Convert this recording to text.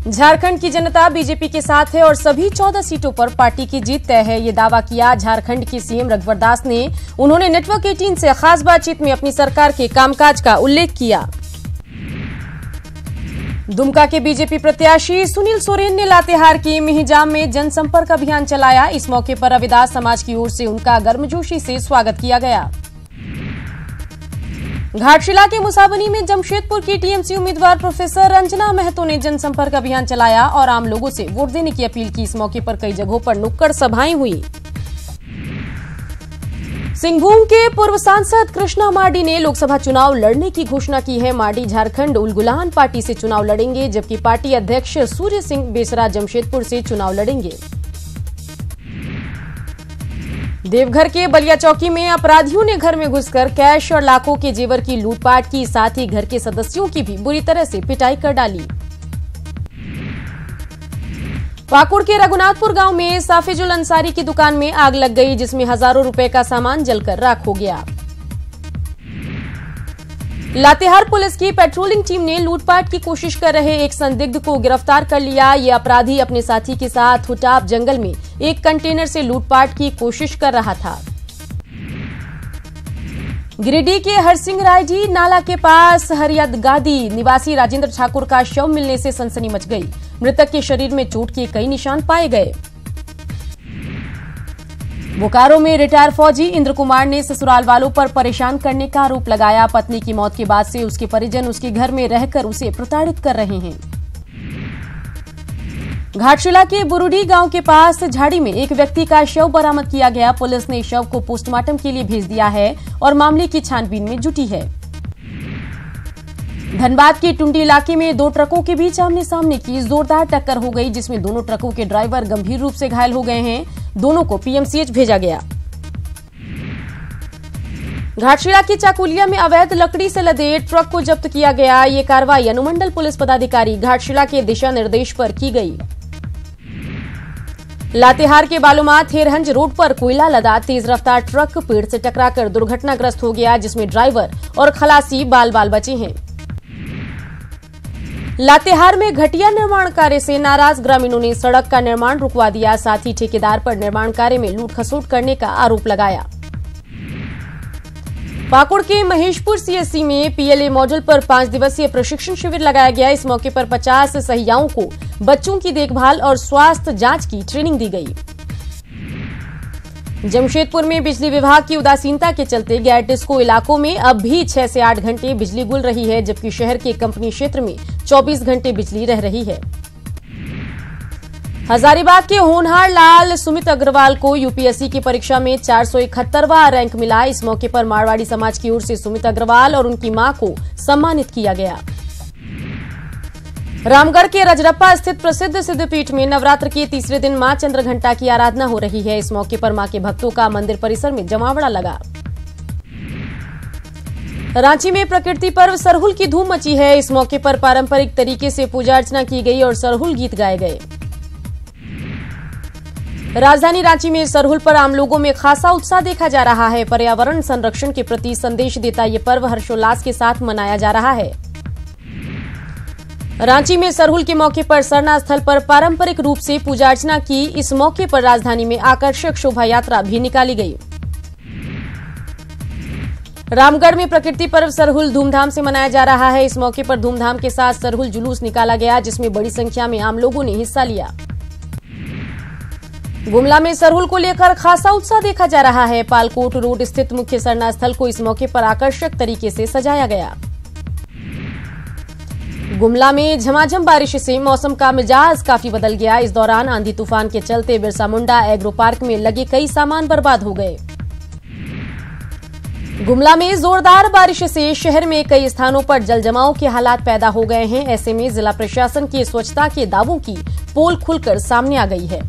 झारखंड की जनता बीजेपी के साथ है और सभी 14 सीटों पर पार्टी की जीत तय है, ये दावा किया झारखंड के सीएम रघुवर दास ने। उन्होंने नेटवर्क 18 से खास बातचीत में अपनी सरकार के कामकाज का उल्लेख किया। दुमका के बीजेपी प्रत्याशी सुनील सोरेन ने लातेहार के मिहिजाम में जनसंपर्क अभियान चलाया। इस मौके पर रविदास समाज की ओर से उनका गर्मजोशी से स्वागत किया गया। घाटशिला के मुसाबनी में जमशेदपुर की टीएमसी उम्मीदवार प्रोफेसर रंजना महतो ने जनसंपर्क अभियान चलाया और आम लोगों से वोट देने की अपील की। इस मौके पर कई जगहों पर नुक्कड़ सभाएं हुई। सिंहभूम के पूर्व सांसद कृष्णा मार्डी ने लोकसभा चुनाव लड़ने की घोषणा की है। मार्डी झारखंड उलगुलान पार्टी से चुनाव लड़ेंगे, जबकि पार्टी अध्यक्ष सूर्य सिंह बेसरा जमशेदपुर से चुनाव लड़ेंगे। देवघर के बलिया चौकी में अपराधियों ने घर में घुसकर कैश और लाखों के जेवर की लूटपाट की, साथ ही घर के सदस्यों की भी बुरी तरह से पिटाई कर डाली। पाकुड़ के रघुनाथपुर गांव में साफिजुल अंसारी की दुकान में आग लग गई, जिसमें हजारों रुपए का सामान जलकर राख हो गया। लातेहार पुलिस की पेट्रोलिंग टीम ने लूटपाट की कोशिश कर रहे एक संदिग्ध को गिरफ्तार कर लिया। ये अपराधी अपने साथी के साथ हुटाप जंगल में एक कंटेनर से लूटपाट की कोशिश कर रहा था। गिरिडीह के हरसिंह रायडी नाला के पास हरियादगादी निवासी राजेंद्र ठाकुर का शव मिलने से सनसनी मच गई। मृतक के शरीर में चोट के कई निशान पाए गए। बोकारो में रिटायर फौजी इंद्र कुमार ने ससुराल वालों पर परेशान करने का आरोप लगाया। पत्नी की मौत के बाद से उसके परिजन उसके घर में रहकर उसे प्रताड़ित कर रहे हैं। घाटशिला के बुरुडी गांव के पास झाड़ी में एक व्यक्ति का शव बरामद किया गया। पुलिस ने शव को पोस्टमार्टम के लिए भेज दिया है और मामले की छानबीन में जुटी है। धनबाद के टुंडी इलाके में दो ट्रकों के बीच आमने सामने की जोरदार टक्कर हो गई, जिसमें दोनों ट्रकों के ड्राइवर गंभीर रूप से घायल हो गए हैं। दोनों को पीएमसीएच भेजा गया। घाटशिला की चाकुलिया में अवैध लकड़ी से लदे ट्रक को जब्त किया गया। ये कार्रवाई अनुमंडल पुलिस पदाधिकारी घाटशिला के दिशा निर्देश पर की गई। लातेहार के बालूमाथ हेरहंज रोड पर कोयला लदा तेज रफ्तार ट्रक पेड़ से टकराकर दुर्घटनाग्रस्त हो गया, जिसमें ड्राइवर और खलासी बाल बाल बचे हैं। लातेहार में घटिया निर्माण कार्य से नाराज ग्रामीणों ने सड़क का निर्माण रुकवा दिया, साथ ही ठेकेदार पर निर्माण कार्य में लूट खसोट करने का आरोप लगाया। पाकुड़ के महेशपुर सीएससी में पीएलए मॉडल पर 5 दिवसीय प्रशिक्षण शिविर लगाया गया। इस मौके पर 50 सहियाओं को बच्चों की देखभाल और स्वास्थ्य जांच की ट्रेनिंग दी गई। जमशेदपुर में बिजली विभाग की उदासीनता के चलते गैर डिस्को इलाकों में अब भी 6 से 8 घंटे बिजली गुल रही है, जबकि शहर के कंपनी क्षेत्र में 24 घंटे बिजली रह रही है। हजारीबाग के होनहार लाल सुमित अग्रवाल को यूपीएससी की परीक्षा में 471वां रैंक मिला। इस मौके पर मारवाड़ी समाज की ओर से सुमित अग्रवाल और उनकी मां को सम्मानित किया गया। रामगढ़ के रजरप्पा स्थित प्रसिद्ध सिद्धपीठ में नवरात्र के तीसरे दिन मां चंद्रघंटा की आराधना हो रही है। इस मौके पर मां के भक्तों का मंदिर परिसर में जमावड़ा लगा। रांची में प्रकृति पर्व सरहुल की धूम मची है। इस मौके पर पारंपरिक तरीके से पूजा अर्चना की गई और सरहुल गीत गाए गए। राजधानी रांची में सरहुल पर आम लोगों में खासा उत्साह देखा जा रहा है। पर्यावरण संरक्षण के प्रति संदेश देता ये पर्व हर्षोल्लास के साथ मनाया जा रहा है। रांची में सरहुल के मौके पर सरना स्थल पर पारंपरिक रूप से पूजा अर्चना की। इस मौके पर राजधानी में आकर्षक शोभा यात्रा भी निकाली गई। रामगढ़ में प्रकृति पर्व सरहुल धूमधाम से मनाया जा रहा है। इस मौके पर धूमधाम के साथ सरहुल जुलूस निकाला गया, जिसमें बड़ी संख्या में आम लोगों ने हिस्सा लिया। गुमला में सरहुल को लेकर खासा उत्साह देखा जा रहा है। पालकोट रोड स्थित मुख्य सरना स्थल को इस मौके पर आकर्षक तरीके से सजाया गया। गुमला में झमाझम बारिश से मौसम का मिजाज काफी बदल गया। इस दौरान आंधी तूफान के चलते बिरसा मुंडा एग्रो पार्क में लगे कई सामान बर्बाद हो गए। गुमला में जोरदार बारिश से शहर में कई स्थानों पर जलजमाव के हालात पैदा हो गए हैं। ऐसे में जिला प्रशासन के स्वच्छता के दावों की पोल खुलकर सामने आ गई है।